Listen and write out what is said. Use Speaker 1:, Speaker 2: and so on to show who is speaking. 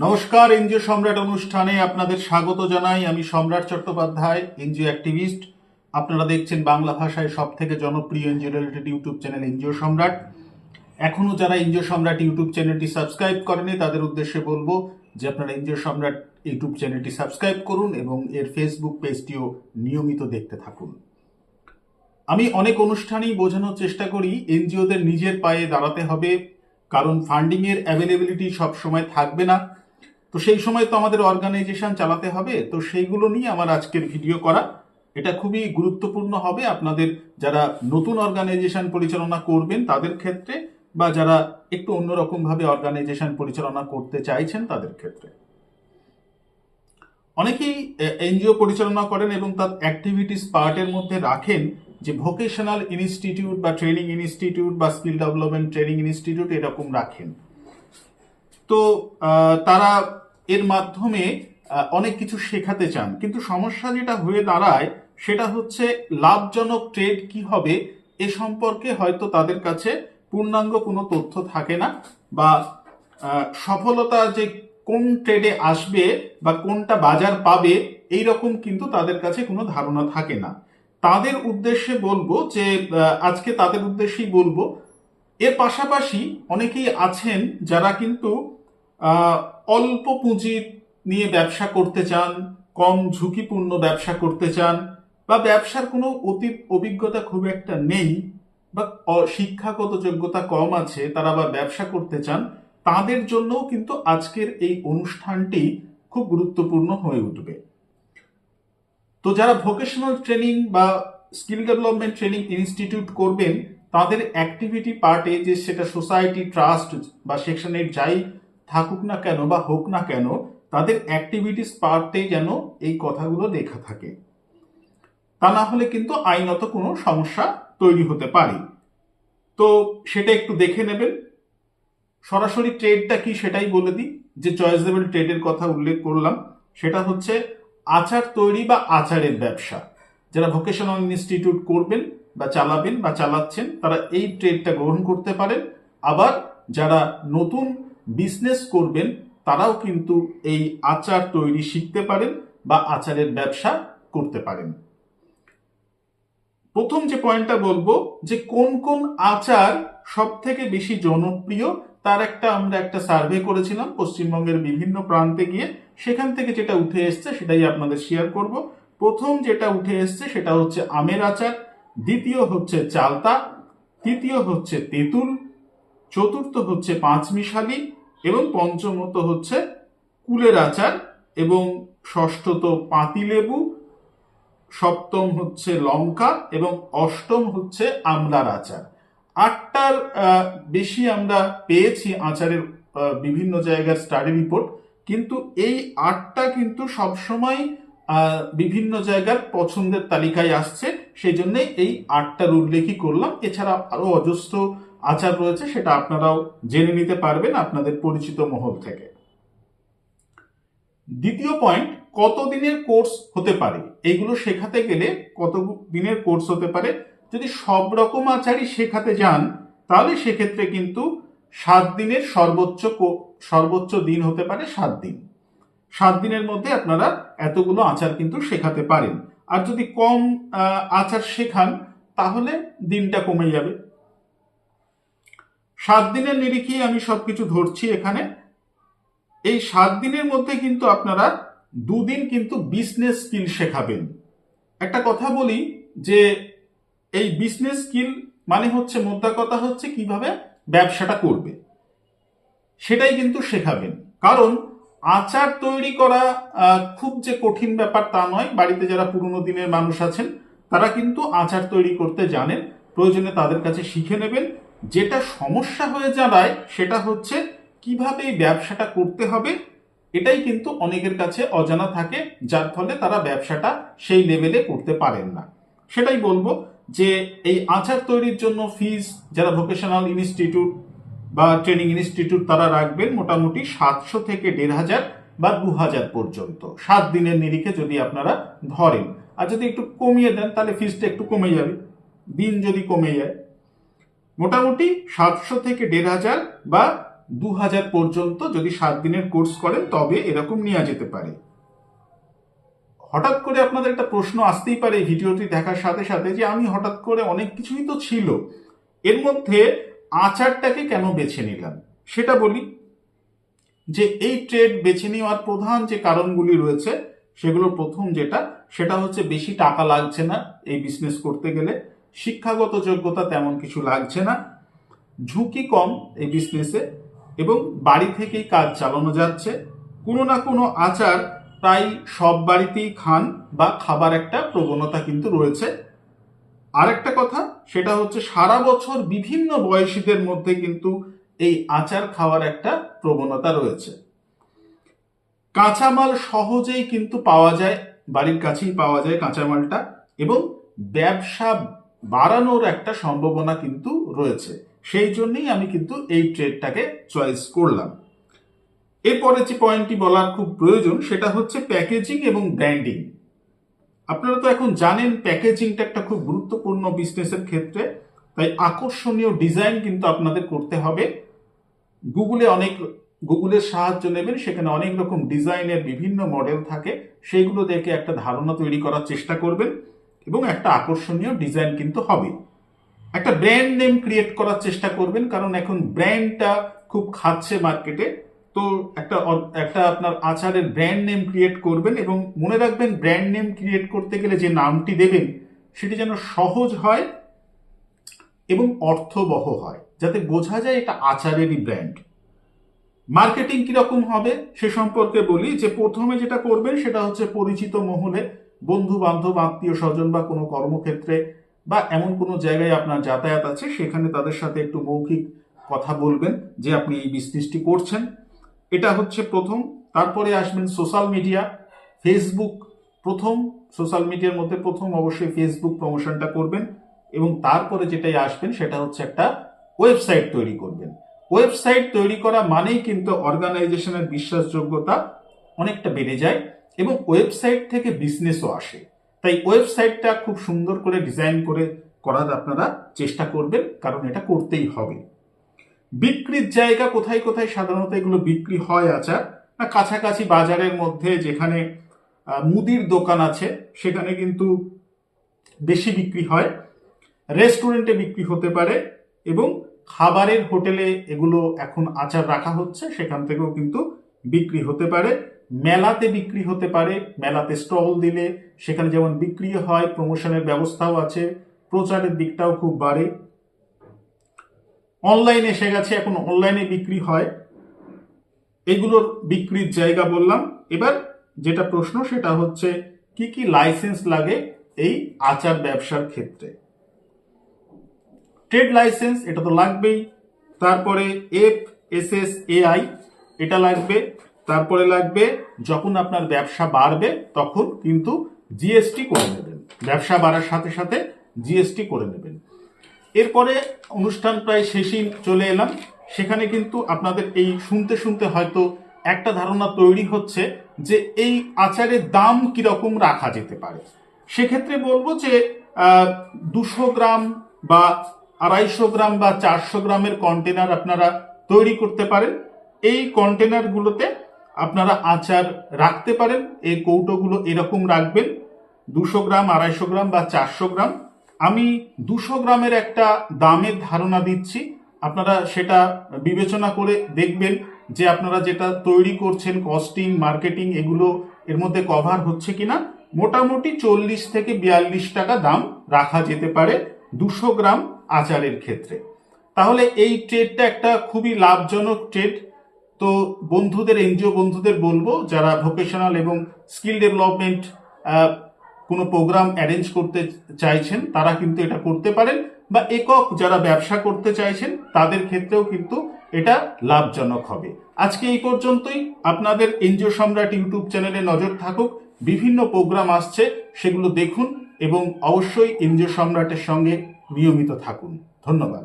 Speaker 1: নমস্কার, এনজিও সম্রাট অনুষ্ঠানে আপনাদের স্বাগত জানাই। আমি সম্রাট চট্টোপাধ্যায়, এনজিও অ্যাক্টিভিস্ট। আপনারা দেখছেন বাংলা ভাষায় সব থেকে জনপ্রিয় NGO related YouTube channel NGO সম্রাট। এখনও যারা এনজিও সম্রাট ইউটিউব চ্যানেলটি সাবস্ক্রাইব করেনি তাদের উদ্দেশ্যে বলবো যে আপনারা এনজিও সম্রাট ইউটিউব চ্যানেলটি সাবস্ক্রাইব করুন এবং এর ফেসবুক পেজটিও নিয়মিত দেখতে থাকুন। আমি অনেক অনুষ্ঠানেই বোঝানোর চেষ্টা করি এনজিওদের নিজের পায়ে দাঁড়াতে হবে, কারণ ফান্ডিংয়ের অ্যাভেলেবিলিটি সবসময় থাকবে না। তো সেই সময় তো আমাদের অর্গানাইজেশন চালাতে হবে, তো সেইগুলো নিয়ে আমার আজকের ভিডিও করা। এটা খুবই গুরুত্বপূর্ণ হবে আপনাদের যারা নতুন অর্গানাইজেশন পরিচালনা করবেন তাদের ক্ষেত্রে, বা যারা একটু অন্যরকমভাবে অর্গানাইজেশন পরিচালনা করতে চাইছেন তাদের ক্ষেত্রে। অনেকেই এনজিও পরিচালনা করেন এবং তার অ্যাক্টিভিটিস পার্টের মধ্যে রাখেন যে ভোকেশনাল ইনস্টিটিউট বা ট্রেনিং ইনস্টিটিউট বা স্কিল ডেভেলপমেন্ট ট্রেনিং ইনস্টিটিউট এরকম রাখেন। তো তারা এর মাধ্যমে অনেক কিছু শেখাতে চান, কিন্তু সমস্যা যেটা হয়ে দাঁড়ায় সেটা হচ্ছে লাভজনক ট্রেড কি হবে এ সম্পর্কে হয়তো তাদের কাছে পূর্ণাঙ্গ কোনো তথ্য থাকে না, বা সফলতা যে কোন ট্রেডে আসবে বা কোনটা বাজার পাবে এই রকম কিন্তু তাদের কাছে কোনো ধারণা থাকে না। তাদের উদ্দেশ্যে বলবো যে আজকে তাদের উদ্দেশ্যেই বলবো। এর পাশাপাশি অনেকেই আছেন যারা কিন্তু অল্প পুঁজি নিয়ে ব্যবসা করতে চান, কম ঝুঁকিপূর্ণ ব্যবসা করতে চান, বা ব্যবসার কোনো অতীত অভিজ্ঞতা খুব একটা নেই, বা শিক্ষাগত যোগ্যতা কম আছে, তারা আবার ব্যবসা করতে চান। তাদের জন্যও কিন্তু আজকের এই অনুষ্ঠানটি খুব গুরুত্বপূর্ণ হয়ে উঠবে। তো যারা ভোকেশনাল ট্রেনিং বা স্কিল ডেভেলপমেন্ট ট্রেনিং ইনস্টিটিউট করবেন তাদের অ্যাক্টিভিটি পার্টে, যে সেটা সোসাইটি, ট্রাস্ট বা সেকশন 8 যাই থাকুক না কেন বা হোক না কেন, তাদের অ্যাক্টিভিটিস পার্টে যেন এই কথাগুলো লেখা থাকে। তা না হলে কিন্তু আইনত কোনো সমস্যা তৈরি হতে পারে। তো সেটা একটু দেখে নেবেন। সরাসরি ট্রেডটা কি সেটাই বলে দিই। যে চয়েসেবল ট্রেডের কথা উল্লেখ করলাম সেটা হচ্ছে আচার তৈরি বা আচারের ব্যবসা। যারা ভোকেশনাল ইনস্টিটিউট করবেন বা চালাবেন বা চালাচ্ছেন তারা এই ট্রেডটা গ্রহণ করতে পারেন। আবার যারা নতুন বিজনেস করবেন তারাও কিন্তু এই আচার তৈরি শিখতে পারেন বা আচারের ব্যবসা করতে পারেন। প্রথম যে পয়েন্টটা বলবো যে কোন কোন আচার সব থেকে বেশি জনপ্রিয়, তার আমরা একটা সার্ভে করেছিলাম পশ্চিমবঙ্গের বিভিন্ন প্রান্তে গিয়ে। সেখান থেকে যেটা উঠে এসছে সেটাই আপনাদের শেয়ার করব। প্রথম যেটা উঠে এসছে সেটা হচ্ছে আমের আচার, দ্বিতীয় হচ্ছে চালতা, তৃতীয় হচ্ছে তেঁতুল, চতুর্থ হচ্ছে পাঁচমিশালি, এবং পঞ্চমত হচ্ছে কুলের আচার, এবং ষষ্ঠত পাতিলেবু, সপ্তম হচ্ছে লঙ্কা, এবং অষ্টম হচ্ছে আমলার আচার। 8টার বেশি আমরা পেয়েছি আচারের বিভিন্ন জায়গার স্টাডি রিপোর্ট, কিন্তু এই 8টা কিন্তু সবসময় বিভিন্ন জায়গার পছন্দের তালিকায় আসছে, সেই জন্য এই 8টার উল্লেখই করলাম। এছাড়া আরো অজস্র আচার রয়েছে, সেটা আপনারাও জেনে নিতে পারবেন আপনাদের পরিচিত মহল থেকে। দ্বিতীয় পয়েন্ট, কত দিনের কোর্স হতে পারে? এইগুলো শেখাতে গেলে কত দিনের কোর্স হতে পারে? যদি সব রকম আচারই শেখাতে যান তাহলে সেক্ষেত্রে কিন্তু 7 দিনের সর্বোচ্চ দিন হতে পারে 7 দিন। 7 দিনের মধ্যে আপনারা এতগুলো আচার কিন্তু শেখাতে পারেন। আর যদি কম আচার শেখান তাহলে দিনটা কমে যাবে। 7 দিনের নিরিখেই আমি সবকিছু ধরছি এখানে। এই 7 দিনের মধ্যে কিন্তু আপনারা 2 দিন কিন্তু বিজনেস স্কিল শেখাবেন। একটা কথা বলি যে এই বিজনেস স্কিল মানে হচ্ছে, মোদ্দা কথা হচ্ছে কিভাবে ব্যবসাটা করবে সেটাই কিন্তু শেখাবেন। কারণ আচার তৈরি করা খুব যে কঠিন ব্যাপার তা নয়। বাড়িতে যারা পুরনো দিনের মানুষ আছেন তারা কিন্তু আচার তৈরি করতে জানেন, প্রয়োজনে তাদের কাছে শিখে নেবেন। যেটা সমস্যা হয়ে দাঁড়ায় সেটা হচ্ছে কিভাবে এই ব্যবসাটা করতে হবে, এটাই কিন্তু অনেকের কাছে অজানা থাকে, যার ফলে তারা ব্যবসাটা সেই লেভেলে করতে পারেন না। সেটাই বলবো যে এই আচার তৈরির জন্য ফিজ যারা ভোকেশনাল ইনস্টিটিউট বা ট্রেনিং ইনস্টিটিউট তারা রাখবেন মোটামুটি 700 থেকে 1500 বা 2000 পর্যন্ত 7 দিনের নিরিখে যদি আপনারা ধরেন। আর যদি একটু কমিয়ে দেন তাহলে ফিজটা একটু কমে যাবে, দিন যদি কমে যায়। মোটামুটি 700 থেকে 1500 বা 2000 পর্যন্ত যদি 7 দিনের কোর্স করেন তবে এরকম নেওয়া যেতে পারে। হঠাৎ করে আপনাদের একটা প্রশ্ন আসতেই পারে এই ভিডিওটি দেখার সাথে সাথে, যে আমি হঠাৎ করে অনেক কিছুই তো ছিল, এর মধ্যে আচারটাকে কেন বেছে নিলাম। সেটা বলি যে এই ট্রেড বেছে নেওয়ার প্রধান যে কারণগুলি রয়েছে সেগুলোর প্রথম সেটা হচ্ছে বেশি টাকা লাগছে না এই বিজনেস করতে গেলে, শিক্ষাগত যোগ্যতা তেমন কিছু লাগছে না, ঝুঁকি কম এই বিজনেসে, এবং বাড়ি থেকেই কাজ চালানো যাচ্ছে। কোনো না কোনো আচার প্রায় সব বাড়িতেই খান বা খাবার একটা প্রবণতা কিন্তু রয়েছে। আরেকটা কথা সেটা হচ্ছে সারা বছর বিভিন্ন বয়সীদের মধ্যে কিন্তু এই আচার খাওয়ার একটা প্রবণতা রয়েছে। কাঁচামাল সহজেই কিন্তু পাওয়া যায়, বাড়ির কাছেই পাওয়া যায় কাঁচামালটা, এবং ব্যবসা বাড়ানোর একটা সম্ভাবনা কিন্তু রয়েছে। সেই জন্যই আমি কিন্তু এই ট্রেডটাকে চয়েস করলাম। এরপরে যে পয়েন্টটি বলার খুব প্রয়োজন সেটা হচ্ছে প্যাকেজিং এবং ব্র্যান্ডিং। আপনারা তো এখন জানেন প্যাকেজিংটা একটা খুব গুরুত্বপূর্ণ বিজনেসের ক্ষেত্রে, তাই আকর্ষণীয় ডিজাইন কিন্তু আপনাদের করতে হবে। গুগলের সাহায্য নেবেন, সেখানে অনেক রকম ডিজাইনের বিভিন্ন মডেল থাকে, সেইগুলো দেখে একটা ধারণা তৈরি করার চেষ্টা করবেন এবং একটা আকর্ষণীয় ডিজাইন কিন্তু হবে। একটা ব্র্যান্ড নেম ক্রিয়েট করার চেষ্টা করবেন, কারণ এখন ব্র্যান্ডটা খুব খাচ্ছে মার্কেটে। তো একটা আপনার আচারের ব্র্যান্ড নেম ক্রিয়েট করবেন, এবং মনে রাখবেন ব্র্যান্ড নেম ক্রিয়েট করতে গেলে যে নামটি দেবেন সেটি যেন সহজ হয় এবং অর্থবহ হয়, যাতে বোঝা যায় এটা আচারেরই ব্র্যান্ড। মার্কেটিং কিরকম হবে সে সম্পর্কে বলি, যে প্রথমে যেটা করবেন সেটা হচ্ছে পরিচিত মহলে, বন্ধু বান্ধব, আত্মীয় স্বজন বা কোনো কর্মক্ষেত্রে বা এমন কোনো জায়গায় আপনার যাতায়াত আছে সেখানে তাদের সাথে একটু মৌখিক কথা বলবেন যে আপনি এই বিজনেসটি করছেন। এটা হচ্ছে প্রথম। তারপরে আসবেন সোশ্যাল মিডিয়া, ফেসবুক। সোশ্যাল মিডিয়ার মধ্যে প্রথম অবশ্যই ফেসবুক প্রমোশনটা করবেন, এবং তারপরে যেটাই আসবেন সেটা হচ্ছে একটা ওয়েবসাইট তৈরি করবেন। ওয়েবসাইট তৈরি করা মানেই কিন্তু অর্গানাইজেশনের বিশ্বাসযোগ্যতা অনেকটা বেড়ে যায়, এবং ওয়েবসাইট থেকে বিজনেসও আসে। তাই ওয়েবসাইটটা খুব সুন্দর করে ডিজাইন করে করার আপনারা চেষ্টা করবেন, কারণ এটা করতেই হবে। বিক্রির জায়গা কোথায় কোথায় সাধারণত এগুলো বিক্রি হয় আচার না, কাছাকাছি বাজারের মধ্যে যেখানে মুদির দোকান আছে সেখানে কিন্তু বেশি বিক্রি হয়, রেস্টুরেন্টে বিক্রি হতে পারে, এবং খাবারের হোটেলে এগুলো এখন আচার রাখা হচ্ছে, সেখান থেকেও কিন্তু বিক্রি হতে পারে। মেলাতে বিক্রি হতে পারে, মেলাতে স্টল দিলে সেখানে যেমন বিক্রি হয়, প্রমোশনের ব্যবস্থাও আছে, প্রচারের দিকটাও খুব বাড়ে। অনলাইন এসে গেছে, এখন অনলাইনে বিক্রি হয়। এগুলোর বিক্রির জায়গা বললাম। এবার যেটা প্রশ্ন সেটা হচ্ছে কি কি লাইসেন্স লাগে এই আচার ব্যবসার ক্ষেত্রে। ট্রেড লাইসেন্স এটা তো লাগবেই, তারপরে FSSAI এটা লাগবে, তারপরে লাগবে যখন আপনার ব্যবসা বাড়বে তখন কিন্তু জিএসটি করে নেবেন, ব্যবসা বাড়ার সাথে সাথে জিএসটি করে নেবেন। এরপরে অনুষ্ঠান প্রায় শেষেই চলে এলাম, সেখানে কিন্তু আপনাদের এই শুনতে শুনতে হয়তো একটা ধারণা তৈরি হচ্ছে যে এই আচারের দাম কিরকম রাখা যেতে পারে। সেক্ষেত্রে বলবো যে 200 গ্রাম বা 250 গ্রাম বা 400 গ্রামের কন্টেনার আপনারা তৈরি করতে পারেন। এই কন্টেনারগুলোতে আপনারা আচার রাখতে পারেন। এই কৌটোগুলো এরকম রাখবেন, 200 গ্রাম, 250 গ্রাম বা 400 গ্রাম। আমি 200 গ্রামের একটা দামের ধারণা দিচ্ছি, আপনারা সেটা বিবেচনা করে দেখবেন যে আপনারা যেটা তৈরি করছেন, কস্টিং, মার্কেটিং এগুলো এর মধ্যে কভার হচ্ছে কিনা। মোটামুটি 40 থেকে 42 টাকা দাম রাখা যেতে পারে 200 গ্রাম আচারের ক্ষেত্রে। তাহলে এই ট্রেডটা একটা খুবই লাভজনক ট্রেড। তো এনজিও বন্ধুদের বলবো যারা ভোকেশনাল এবং স্কিল ডেভেলপমেন্ট কোনো প্রোগ্রাম অ্যারেঞ্জ করতে চাইছেন তারা কিন্তু এটা করতে পারেন, বা একক যারা ব্যবসা করতে চাইছেন তাদের ক্ষেত্রেও কিন্তু এটা লাভজনক হবে। আজকে এই পর্যন্তই। আপনাদের এনজিও সম্রাট ইউটিউব চ্যানেলে নজর থাকুক, বিভিন্ন প্রোগ্রাম আসছে সেগুলো দেখুন, এবং অবশ্যই এনজিও সম্রাটের সঙ্গে নিয়মিত থাকুন। ধন্যবাদ।